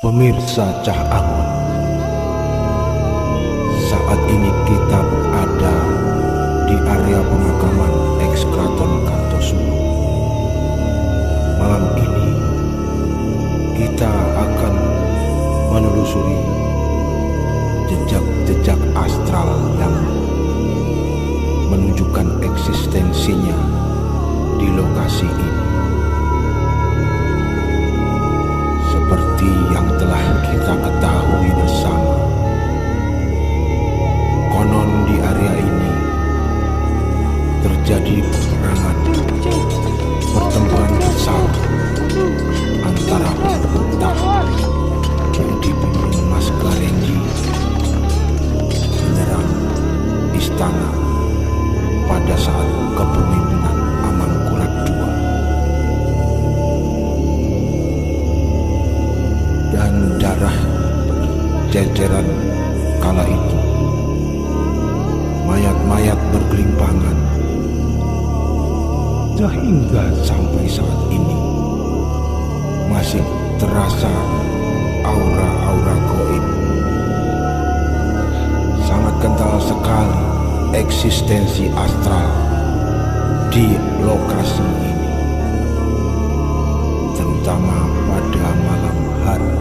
Pemirsa Cah Angon, saat ini kita berada di area pemakaman eks-Kraton Kartosono. Malam ini kita akan menelusuri jejak-jejak astral yang menunjukkan eksistensinya di lokasi ini. Seperti yang telah kita ketahui bersama, konon di area ini terjadi peperangan, pertempuran besar antara pemberontak yang dipimpin Mas Garenggi menyerang istana pada saat kepemimpinan Amangkurat II. Dan darah ceceran kala itu, mayat-mayat bergelimpangan, sehingga sampai saat ini masih terasa aura-aura gaib. Sangat kental sekali eksistensi astral di lokasi ini, terutama pada malam hari.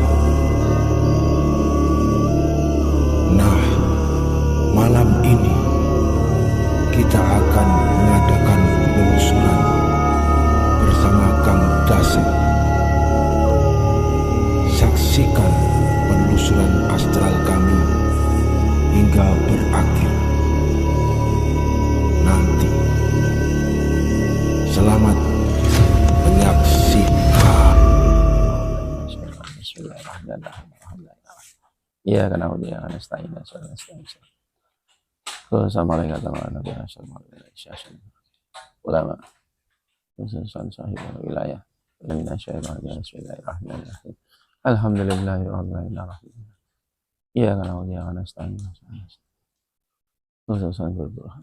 Nah, malam ini kita akan mengadakan penelusuran bersama Kang Dasep. Saksikan penelusuran astral kami hingga berakhir nanti. Selamat menyaksikan. Bismillahirrahmanirrahim. Iya karena udah kan stain sama lagi kata ulama khususan sahib wilayah Bismillahirrahmanirrahim. Alhamdulillahirabbil alamin. Iya karena udah kan stain khususan berdoa.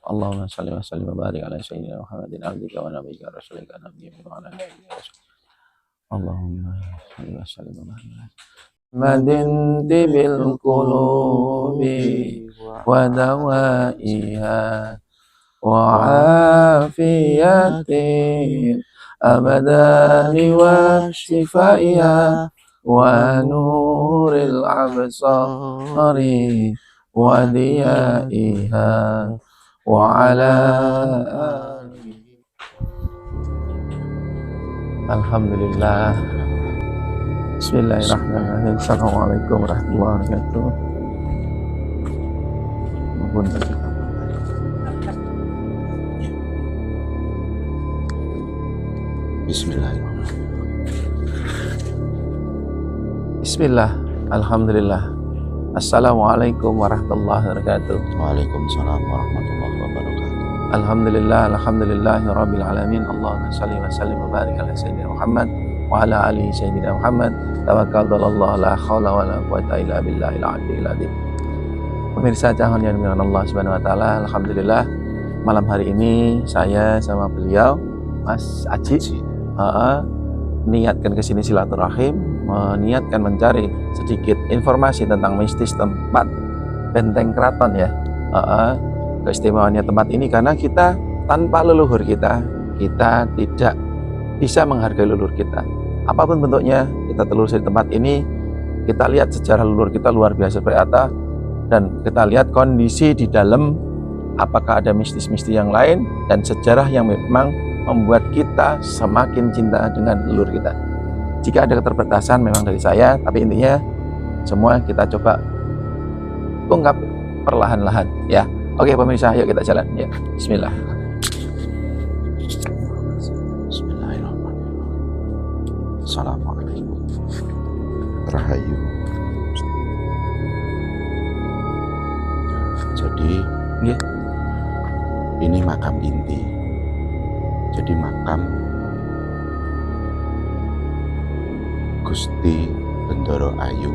Allahumma shalli wa sallim wa barik ala sayyidina Muhammadin abdika wa nabiyyika rasulika nabiyyin wa ala alihi wa sahbihi. Allahumma shalli wa sallim wa barik ala Madin tibil qulubi wa dawaiha wa afiyatin abadani wa shifaiha wa nuril absari wa diyaiha wa ala alihi. Alhamdulillah. Bismillahirrahmanirrahim. Assalamualaikum warahmatullahi wabarakatuh. Mohon berkenan. Bismillahirrahmanirrahim. Bismillah. Alhamdulillah. Assalamualaikum warahmatullahi wabarakatuh. Waalaikumsalam warahmatullahi wabarakatuh. Alhamdulillah. Alhamdulillahirabbil alamin. Allahumma shalli wa sallim wa barik ala sayyidina Muhammad wa ala alihi sayyidina Muhammad. Tawakkaltu Allah la haula wa la quwata illa billahil aliyil azim. Pemirsa jangan yang dimuliakan Allah Subhanahu wa taala, alhamdulillah malam hari ini saya sama beliau Mas Aji niatkan ke sini silaturahim, meniatkan mencari sedikit informasi tentang mistis tempat benteng keraton ya. Keistimewaannya tempat ini karena kita tanpa leluhur kita tidak bisa menghargai leluhur kita. Apapun bentuknya, kita telusuri tempat ini, kita lihat sejarah leluhur kita luar biasa berarti, dan kita lihat kondisi di dalam, apakah ada mistis-mistis yang lain dan sejarah yang memang membuat kita semakin cinta dengan leluhur kita. Jika ada keterbatasan memang dari saya, tapi intinya semua kita coba ungkap perlahan-lahan ya. Oke pemirsa, yuk kita jalan ya. Bismillah. Assalamualaikum. Rahayu. Jadi ini makam inti. Jadi makam Gusti Bendoro Ayu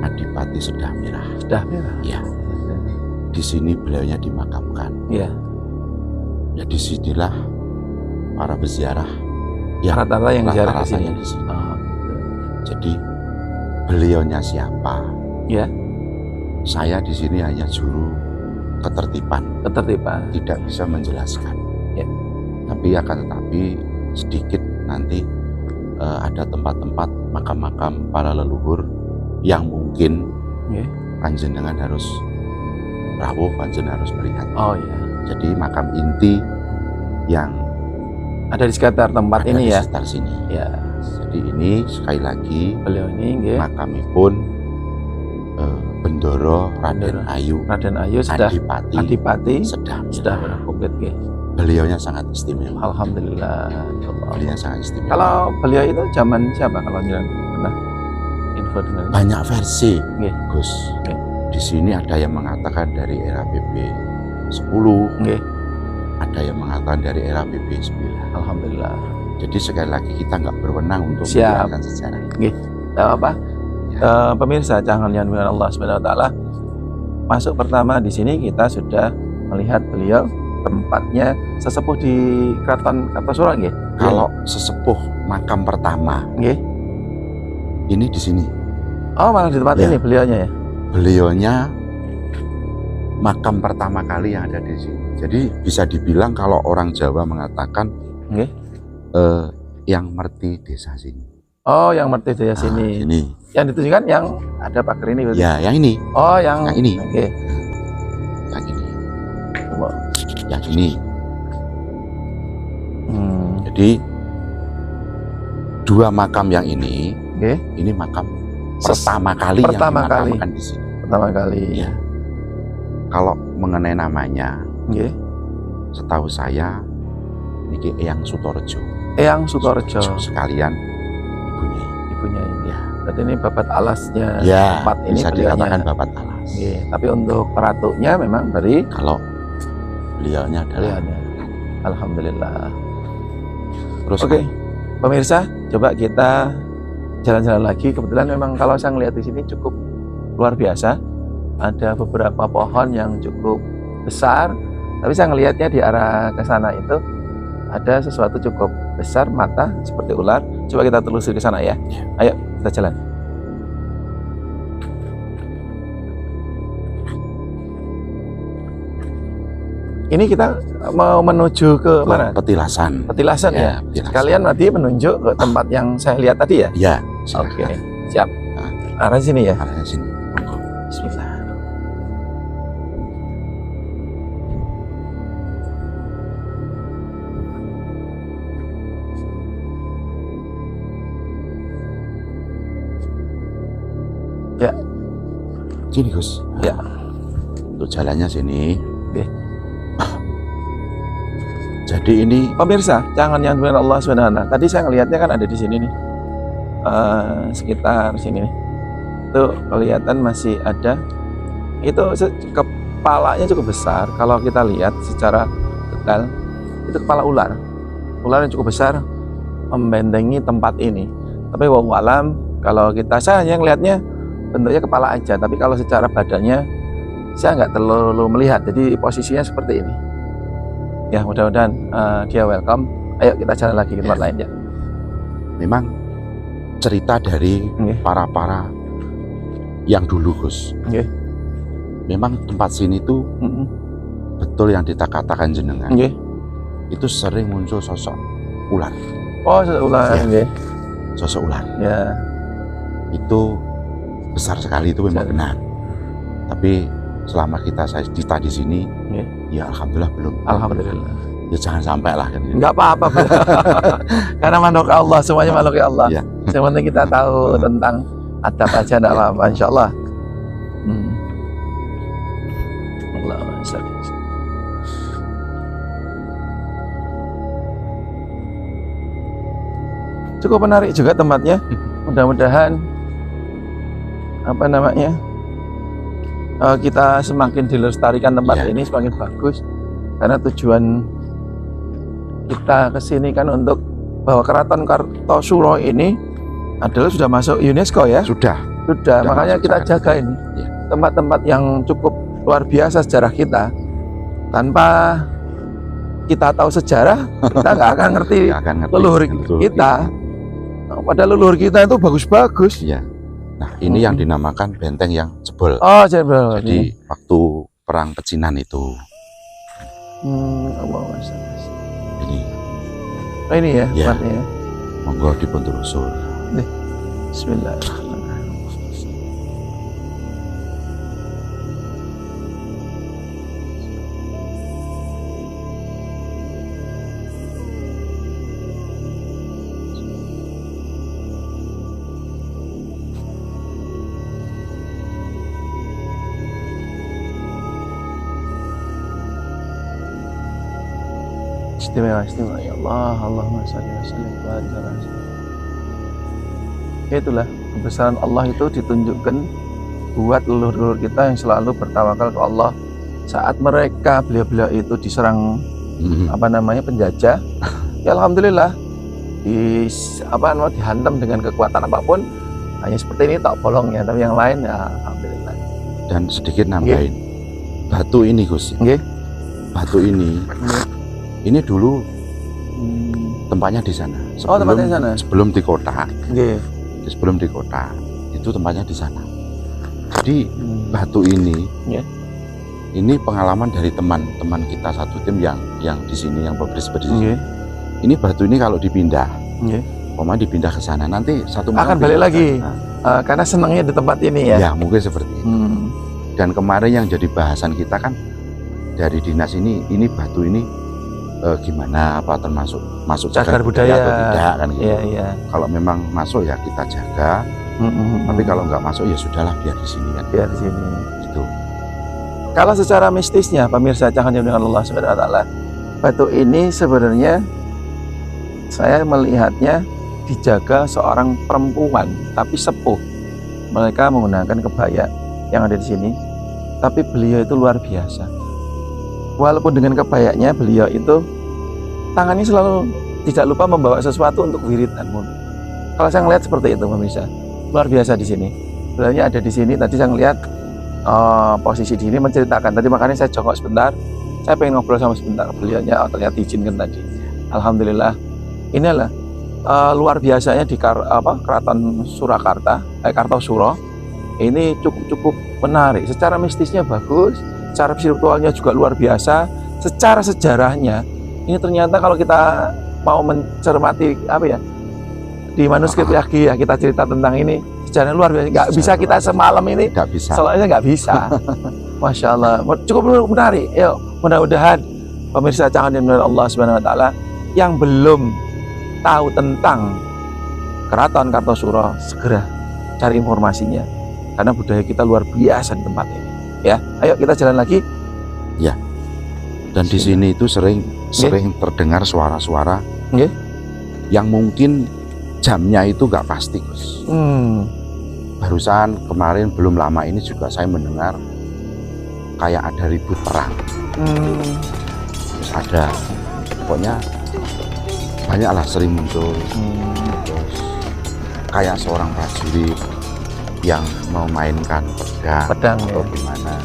Adipati Sedah Merah. Sedah Merah. Ya. Di sini beliaunya dimakamkan. Ya. Ya disinilah para peziarah ya, rata-rata yang ziarah ke sini. Jadi beliaunya siapa? Ya. Saya di sini hanya juru ketertiban, tidak bisa menjelaskan. Ya. Tapi akan tetapi sedikit nanti ada tempat-tempat makam-makam para leluhur yang mungkin panjenengan harus rawuh, panjenengan harus melihat. Oh ya. Jadi makam inti yang ada di sekitar tempat ini ya. Di sekitar sini. Ya. Jadi ini sekali lagi beliau ini makamipun Bendoro Raden Ayu. Raden Ayu sudah Adipati sudah komplit nggih. Beliaunya sangat istimewa. Alhamdulillah. Beliaunya sangat istimewa. Kalau beliau itu zaman siapa kalau jangan pernah info dengan banyak versi, Gus. Di sini ada yang mengatakan dari era BB 10, ada yang mengatakan dari era BB 9. Alhamdulillah. Jadi sekali lagi kita nggak berwenang untuk menjelaskan sejarah. Tidak apa. Pemirsa jangan dengan Allah Subhanahu Wa Taala. Masuk pertama di sini kita sudah melihat beliau tempatnya sesepuh di Keraton Kartosuro nggih. Kalau sesepuh makam pertama, ini di sini. Oh malah di tempat ini beliaunya ya. Beliaunya makam pertama kali yang ada di sini. Jadi bisa dibilang kalau orang Jawa mengatakan yang merti desa sini. Oh, yang merti desa sini. Ini. Yang ditunjukkan yang ada pagar ini. Ya, yang ini. Oh, yang ini. Yang ini. Yang ini. Jadi dua makam yang ini makam pertama kali yang dimakamkan di sini. Pertama kali. Ya. Kalau mengenai namanya, setahu saya ini Eyang Sutorjo. Eyang Sutorjo. Sekalian ibunya ini. Ya. Berarti ini babat alasnya tempat ini bisa dikatakan babat alas. Tapi untuk peratunya memang dari kalau beliaunya adalah Alhamdulillah. Terus pemirsa, coba kita jalan-jalan lagi. Kebetulan memang kalau saya ngelihat di sini cukup luar biasa. Ada beberapa pohon yang cukup besar, tapi saya ngelihatnya di arah ke sana itu ada sesuatu cukup besar, mata seperti ular. Coba kita telusuri ke sana ya. Ayo kita jalan. Ini kita mau menuju ke mana? Petilasan. Petilasan ya. Sekalian nanti menunjuk ke tempat yang saya lihat tadi ya. Iya. Oke, siap. Arah sini ya. Arah sini. Bismillah. Ya. Sini Gus. Ya. Untuk jalannya sini. Jadi ini pemirsa, jangan yang dengan Allah SWT. Tadi saya ngelihatnya kan ada di sini nih, sekitar sini nih. Tuh kelihatan masih ada. Itu kepalanya cukup besar. Kalau kita lihat secara detail, itu kepala ular. Ular yang cukup besar membentengi tempat ini. Tapi wallahu alam, kalau saya hanya ngelihatnya bentuknya kepala aja. Tapi kalau secara badannya saya nggak terlalu melihat. Jadi posisinya seperti ini. Ya mudah-mudahan dia welcome. Ayo kita jalan lagi ke tempat lain ya. Memang cerita dari para yang dulu Gus. Memang tempat sini tuh betul yang katakan jenengan. Itu sering muncul sosok ular. Oh sosok ular. Sosok ular. Ya. Itu besar sekali, itu memang benar. Tapi selama kita di sini, ya alhamdulillah belum. Alhamdulillah. Ya jangan sampai lah. Enggak apa-apa. Karena makhluk Allah, semuanya makhluk Allah. Yang penting kita tahu tentang adab aja, enggak apa-apa, insya Allah. Cukup menarik juga tempatnya. Mudah-mudahan kita semakin dilestarikan tempat ini semakin bagus, karena tujuan kita kesini kan untuk bahwa Keraton Kartosuro ini adalah sudah masuk UNESCO ya. Sudah makanya kita jaga ini tempat-tempat yang cukup luar biasa sejarah kita. Tanpa kita tahu sejarah, kita nggak akan ngerti leluhur kita. Padahal leluhur kita itu bagus-bagus. Nah, ini yang dinamakan benteng yang jebol. Oh, jebol. Jadi waktu perang pecinan itu. Allahumma sholli. Ini. Oh, ini ya, Ya. tempatnya ya. Monggo dipun telusur. Bismillahirrahmanirrahim. Istimewa, istimewa ya Allah, Allahumma sholli wa sallim wa barik ala sayyidina. Ya itulah kebesaran Allah itu ditunjukkan buat leluhur-leluhur kita yang selalu bertawakal ke Allah saat mereka beliau-beliau itu diserang penjajah. Ya alhamdulillah dihantam dengan kekuatan apapun, hanya seperti ini tak bolongnya, tapi yang lain ya alhamdulillah. Dan sedikit nambahin. Batu ini Gus. Batu ini. Ini dulu tempatnya di sana. Tempatnya di sana. Sebelum di kota. Sebelum di kota itu tempatnya di sana. Jadi batu ini, ini pengalaman dari teman-teman kita satu tim yang di sini, yang bersih. Ini batu ini kalau dipindah, dipindah ke sana, nanti satu malam akan balik lagi. Karena senangnya di tempat ini ya. Ya mungkin seperti itu. Dan kemarin yang jadi bahasan kita kan dari dinas ini batu ini gimana, apa termasuk masuk cagar budaya atau tidak kan gitu. Iya. Kalau memang masuk ya kita jaga. Tapi kalau nggak masuk ya sudahlah, biar di sini kan. Biar di sini. Gitu. Kalau secara mistisnya pemirsa cahaya dengan Allah Subhanahu wa taala, batu ini sebenarnya saya melihatnya dijaga seorang perempuan tapi sepuh. Mereka menggunakan kebaya yang ada di sini. Tapi beliau itu luar biasa. Walaupun dengan kebayanya, beliau itu tangannya selalu tidak lupa membawa sesuatu untuk wiridan. Kalau saya ngelihat seperti itu pemirsa, luar biasa di sini. Beliau ada di sini. Tadi saya ngelihat posisi di sini menceritakan. Tadi makanya saya jongkok sebentar. Saya pengen ngobrol sama sebentar. Beliaunya ternyata izinkan tadi. Alhamdulillah. Inilah luar biasanya di Keraton Surakarta, Kartosuro. Ini cukup menarik. Secara mistisnya bagus. Secara spiritualnya juga luar biasa. Secara sejarahnya ini ternyata kalau kita mau mencermati di manuskrip lagi ya, kita cerita tentang ini sejarahnya luar biasa. Nggak bisa kita semalam ini. Nggak bisa. Soalnya nggak bisa. Masya Allah. Cukup menarik. Yuk, mudah-mudahan pemirsa cahaya dari Allah Subhanahu Wa Taala yang belum tahu tentang Keraton Kartosuro segera cari informasinya, karena budaya kita luar biasa di tempat ini. Ya, ayo kita jalan lagi. Ya. Dan di sini itu sering terdengar suara-suara yang mungkin jamnya itu nggak pasti, Gus. Barusan kemarin belum lama ini juga saya mendengar kayak ada ribut perang. Terus ada, pokoknya banyaklah sering muncul. Terus kayak seorang prajurit yang memainkan pedang atau gimana.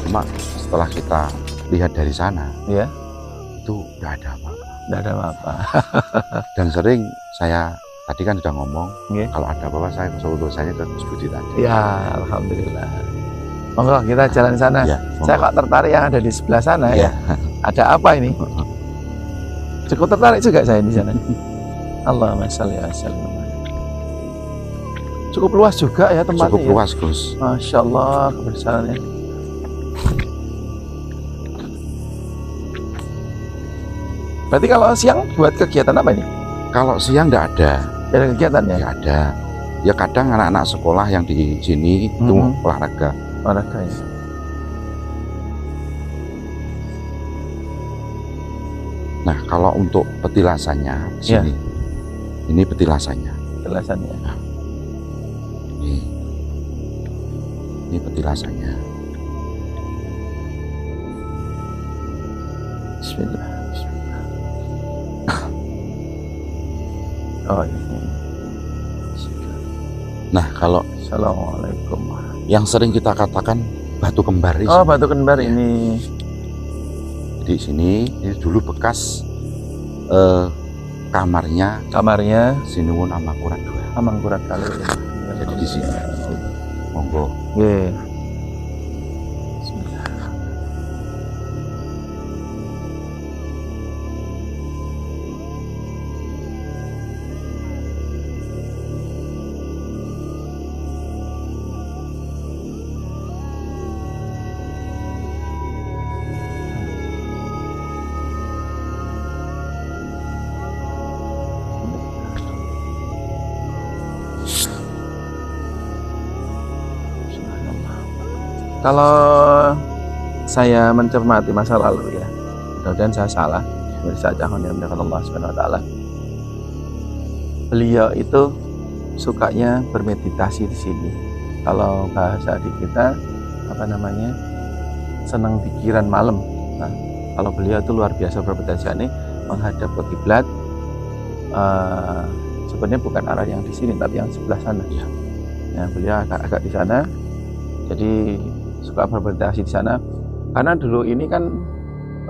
Cuma setelah kita lihat dari sana, itu nggak ada apa-apa. Nggak ada apa-apa. Dan sering saya tadi kan sudah ngomong, kalau ada apa-apa saya urusannya ke Gus Budi tadi. Ya, alhamdulillah. Monggo kita jalan di sana. Ya, saya kok tertarik yang ada di sebelah sana ya. Ada apa ini? Cukup tertarik juga saya di sana. Allahumma sholli wa sallim. Cukup luas juga ya tempatnya. Cukup luas, Gus. Masya Allah kebesarannya. Berarti kalau siang buat kegiatan apa ini? Kalau siang nggak ada. Ada kegiatan ya? Nggak ada. Ya kadang anak-anak sekolah yang di sini itu olahraga. Olahraga ya. Nah, kalau untuk petilasannya di sini, ini petilasannya. Petilasannya. Nah, ini petilasannya. Bismillah. Oh ini. Nah, kalau Assalamualaikum. yang sering kita katakan batu kembar ini. Oh, batu kembar ini. Di sini ini dulu bekas kamarnya sinuwun Amangkurat 2. Amangkurat kali. Jadi di sini. Monggo. Nggih. Kalau saya mencermati masa lalu ya, mudah-mudahan saya salah. Mirsa Cahon yang mendekat Allah Subhanahu Wa Taala. Beliau itu sukanya bermeditasi di sini. Kalau bahasa di kita senang pikiran malam. Nah, kalau beliau itu luar biasa bermeditasi ini menghadap ke kiblat. Sebenarnya bukan arah yang di sini, tapi yang sebelah sana. Ya, beliau agak di sana. Jadi suka bermeditasi di sana karena dulu ini kan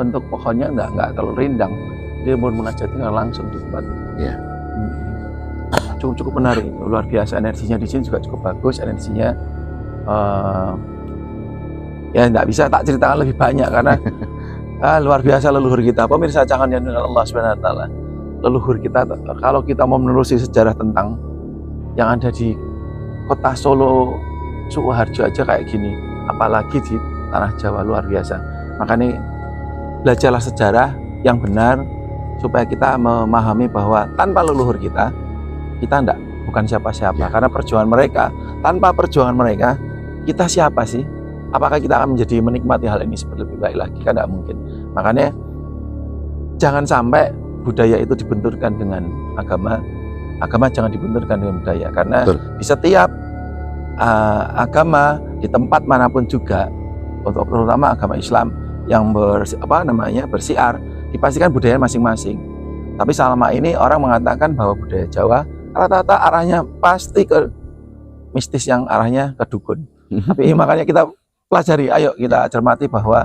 untuk pohonnya nggak terlalu rindang, dia mau munajatnya langsung di tempat. Ya. Cukup menarik, luar biasa energinya di sini juga cukup bagus energinya. Ya nggak bisa tak ceritakan lebih banyak karena luar biasa leluhur kita. Pemirsa jangan yang Allah Subhanahu Wa Taala, leluhur kita kalau kita mau menelusuri sejarah tentang yang ada di kota Solo, Sukoharjo aja kayak gini, apalagi di tanah Jawa luar biasa. Makanya belajarlah sejarah yang benar supaya kita memahami bahwa tanpa leluhur kita bukan siapa-siapa. Karena perjuangan mereka, tanpa perjuangan mereka, kita siapa sih? Apakah kita akan menjadi menikmati hal ini seperti lebih baik lagi? Kan tidak mungkin. Makanya jangan sampai budaya itu dibenturkan dengan agama. Agama jangan dibenturkan dengan budaya, karena di setiap agama di tempat manapun juga, untuk terutama agama Islam yang bersiar, dipastikan budaya masing-masing. Tapi selama ini orang mengatakan bahwa budaya Jawa rata-rata arahnya pasti ke mistis yang arahnya ke dukun. Tapi makanya kita pelajari, ayo kita cermati bahwa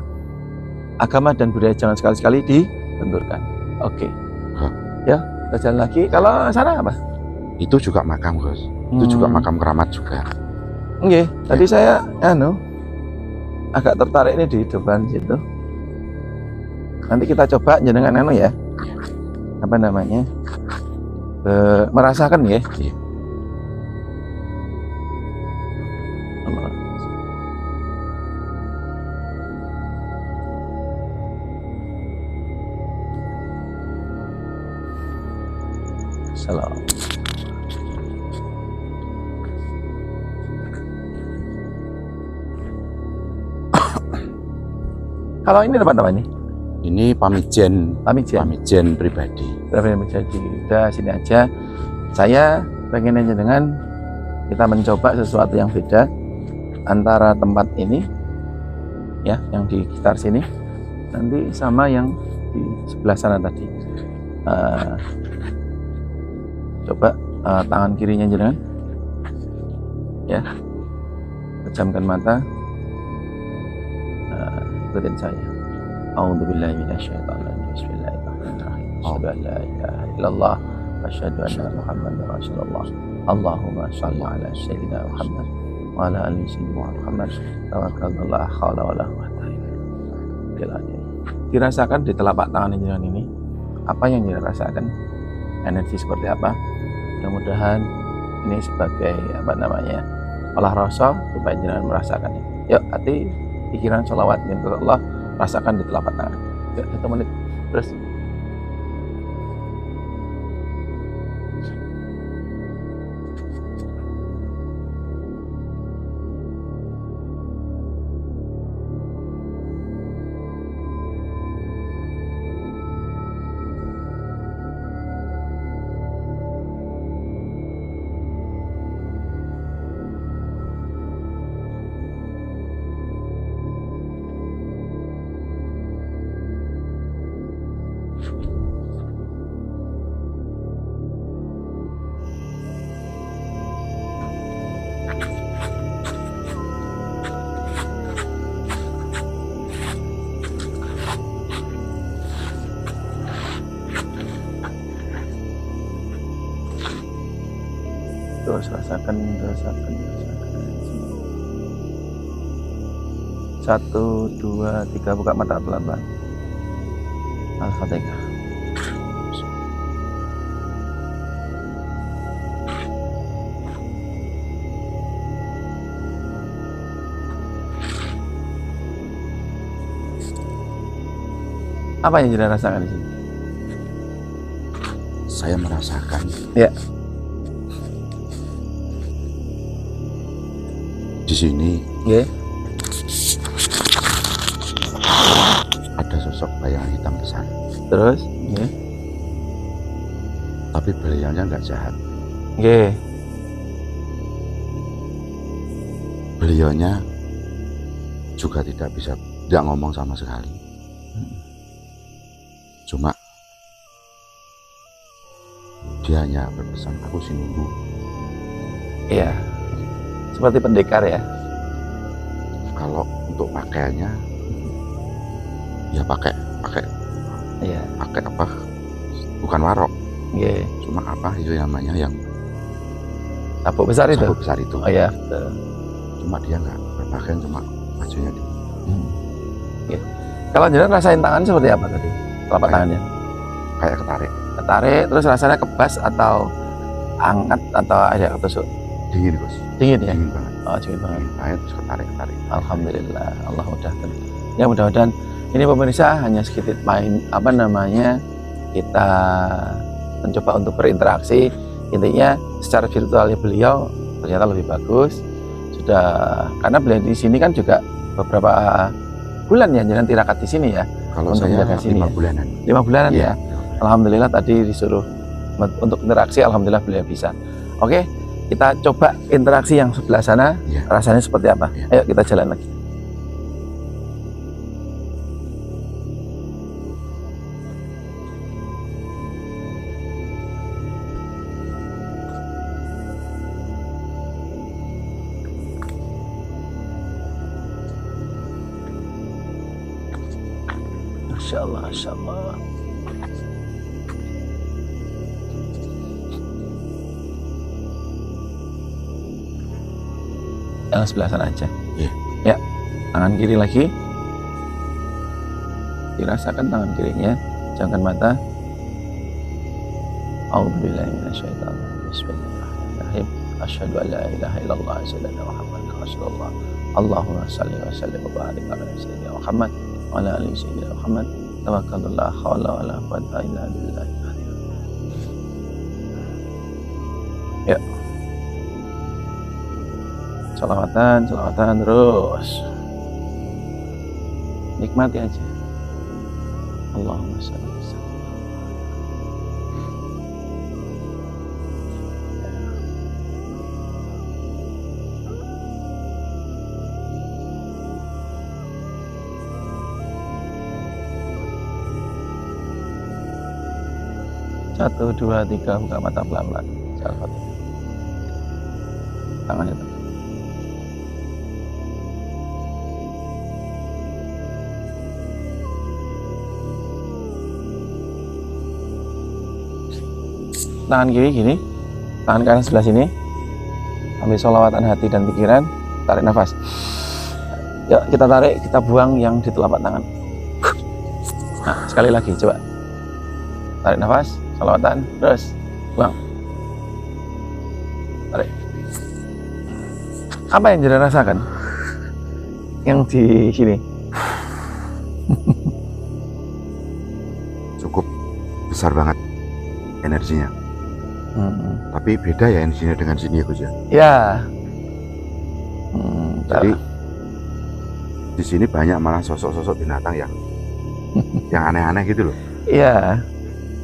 agama dan budaya jangan sekali-sekali dibenturkan. Oke. Ya, kita jalan lagi. Kalau sana apa? Itu juga makam, Gus. Itu juga makam keramat juga. Oke, tadi saya agak tertarik ini di depan situ. Nanti kita coba jenengan ya. Apa namanya? Merasakan ya. Iya. Salam. Kalau ini apa namanya? Ini pamijen pribadi. Jadi udah sini aja. Saya pengen aja dengan kita mencoba sesuatu yang beda antara tempat ini, ya, yang di sekitar sini, nanti sama yang di sebelah sana tadi. Coba tangan kirinya jenengan, ya, pejamkan mata. Ikutin saya. A'udzubillahi minasyaitonir rajim. Bismillahirrahmanirrahim. Asyhadu an la ilaha illallah wa asyhadu anna Muhammadar Rasulullah. Allahumma shalli ala sayyidina Muhammad wa ala ali sayyidina Muhammad. Tawakkaltu la haula wala quwwata illa billah. Dirasakan di telapak tangan jenengan ini apa yang dirasakan, energi seperti apa. Mudah-mudahan ini sebagai olah rasa supaya jenengan merasakannya. Yuk, hati pikiran sholawat minta Allah, rasakan di telapak tangan. Yuk, 1 menit terus. rasakan. 1, 2, 3, buka mata pelan-pelan. Al-Fatihah. Apa yang Jenengan rasakan di sini? Saya merasakan Ya. di sini Ya. ada sosok bayangan hitam besar, Terus? Ya. tapi beliaunya nggak jahat. Ya. Beliaunya juga tidak ngomong sama sekali. Cuma dia hanya berpesan, aku sih nunggu. Iya. Seperti pendekar ya. Kalau untuk pakaiannya ya pakai Iya. apa? Bukan warok, Iya. cuma apa itu namanya yang Sabuk besar itu. sabuk besar itu. Oh iya. Betul. Cuma dia nggak berpakaian, cuma bajunya di Oke. Kalau Jenengan rasain tangan seperti apa tadi? Telapak tangannya? kayak ketarik, Ketarik, terus rasanya kebas atau hangat atau ada ketusuk? dingin Gus, Dingin ya? dingin banget, Oh, dingin banget. dingin banget, terus ketarik. Alhamdulillah, Allah mudahkan. Ya mudah-mudahan ini pemirsa hanya sedikit main kita mencoba untuk berinteraksi. Intinya secara virtualnya beliau ternyata lebih bagus. Karena beliau di sini kan juga beberapa bulan ya Jenengan tirakat di sini ya. Kalau Untuk saya menjaga sini 5 ya? bulanan. 5 bulanan Iya, ya. Alhamdulillah tadi disuruh untuk interaksi, alhamdulillah beliau bisa. Oke, kita coba interaksi yang sebelah sana. Iya. Rasanya seperti apa? Iya. Ayo kita jalan lagi. Masya Allah, Masya Allah. Yang sebelah sana aja. Iya. Ya, tangan kiri lagi. Dirasakan tangan kirinya. Jangan mata. A'udzubillahi minasyaitonir rajim. Bismillahirrahmanirrahim. Asyhadu an la ilaha illallah wa asyhadu anna Muhammadan rasulullah. Allahumma shalli wa sallim wa barik ala sayyidina Muhammad wa ala ali sayyidina Muhammad. Tawakkaltu la haula wa la quwwata illa billah. Ya. Salawatan terus. Nikmati aja. Allahumma shalli wa sallim. Satu, dua, tiga, buka mata pelan-pelan. Al-Fatihah. Tangannya tuh. Tangan kiri gini, tangan kanan sebelah sini. Ambil sholawatan hati dan pikiran, tarik nafas. Yuk kita tarik, kita buang yang di telapak tangan. Nah, sekali lagi coba. Tarik nafas, sholawatan, terus buang. Tarik. Apa yang Jenengan rasakan? Yang di sini. cukup besar banget energinya. Tapi beda ya energinya dengan sini ya Gus ya. Ya. Jadi di sini banyak malah sosok-sosok binatang yang aneh-aneh gitu loh. Iya.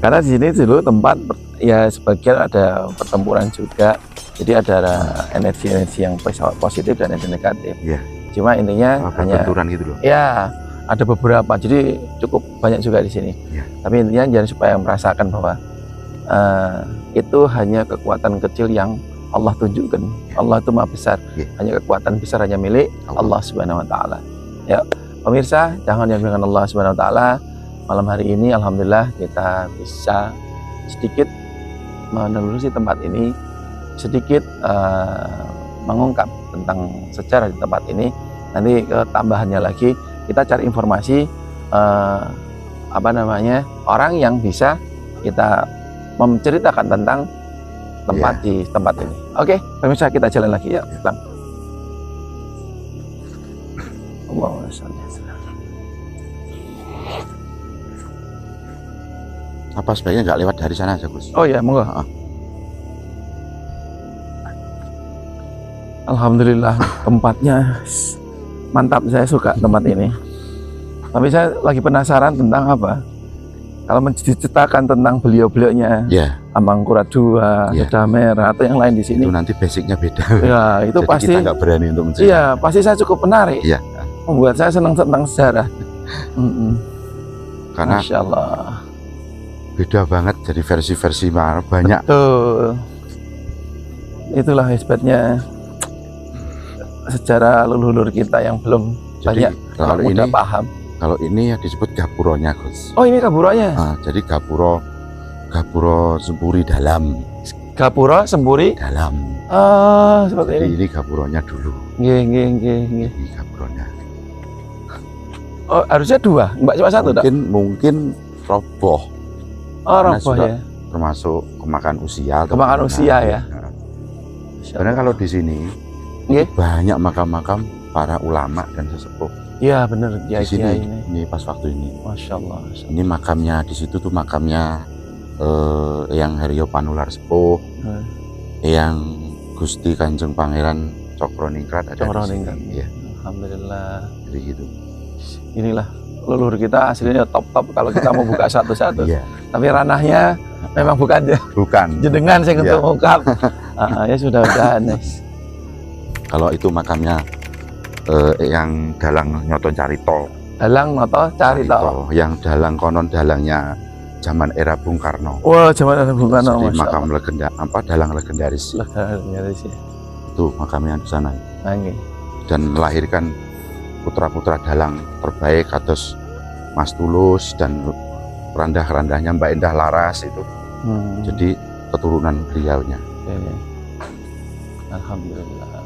Karena di sini dulu tempat ya sebagian ada pertempuran juga. Jadi ada energi-energi yang positif dan energi negatif. Iya. Cuma intinya hanya benturan gitu loh. ya ada beberapa. Jadi cukup banyak juga di sini. Iya. Tapi intinya jangan supaya merasakan bahwa itu hanya kekuatan kecil yang Allah tunjukkan. Allah itu maha besar. Hanya kekuatan besar hanya milik Allah Subhanahu wa taala. Ya, pemirsa, jangan yang dengan Allah Subhanahu wa taala. Malam hari ini alhamdulillah kita bisa sedikit menelusuri tempat ini sedikit mengungkap tentang sejarah di tempat ini. Nanti tambahannya lagi kita cari informasi orang yang bisa kita menceritakan tentang tempat di tempat ini. Oke, pemirsa, kita jalan lagi ya. Bang. Allahumma shalli ala sayyidina. Apa sebaiknya nggak lewat dari sana aja, Gus? Oh ya, monggo. Alhamdulillah, tempatnya mantap, saya suka tempat ini. Tapi saya lagi penasaran tentang apa? Kalau menceritakan tentang beliau-beliaunya, Amangkurat II, Kedah Merah atau yang lain di sini, itu nanti basicnya beda. Ya, itu jadi pasti kita nggak berani untuk menceritakan. Iya, pasti saya cukup menarik. Iya. Membuat saya senang tentang sejarah. Karena Masya Allah, beda banget, jadi versi-versi banyak. Betul. Itulah hebatnya sejarah leluhur kita yang belum Jadi, banyak kalau mudah ini paham. Kalau ini ya disebut gapuronya, Gus. Oh, ini gapuronya. Jadi gapuro sempuri dalam. Gapuro sempuri dalam. Seperti Jadi ini. ini gapuronya dulu. Nggih. Ini gapuronya. Oh, harusnya dua, Mbak, cuma satu, Mungkin roboh. Oh, Karena roboh sudah ya. Termasuk kemakan usia. Kemakan usia ya. Karena kalau di sini banyak makam-makam para ulama dan sesepuh. Iya, benar. Di sini ini pas waktu ini. Masya Allah. Ini makamnya, di situ tuh makamnya yang Haryo Panular Sepuh, yang Gusti Kanjeng Pangeran Cokroningrat ada di sini. Ya. Alhamdulillah. Jadi gitu. Inilah leluhur kita aslinya top kalau kita mau buka satu-satu. Iya. Tapi ranahnya memang bukan jenengan saya untuk mengungkap. Ya sudah Nes. Kalau itu makamnya yang dalang Nyoto Carito. Dalang Noto Carito. Yang dalang konon dalangnya zaman era Bung Karno. Wah, zaman era Bung Karno. Jadi makam dalang legendaris. Legendaris ya. Itu makamnya di sana. Dan melahirkan putra-putra dalang terbaik, kados Mas Tulus dan randah-randahnya Mbak Endah Laras itu. Jadi keturunan beliaunya. Alhamdulillah.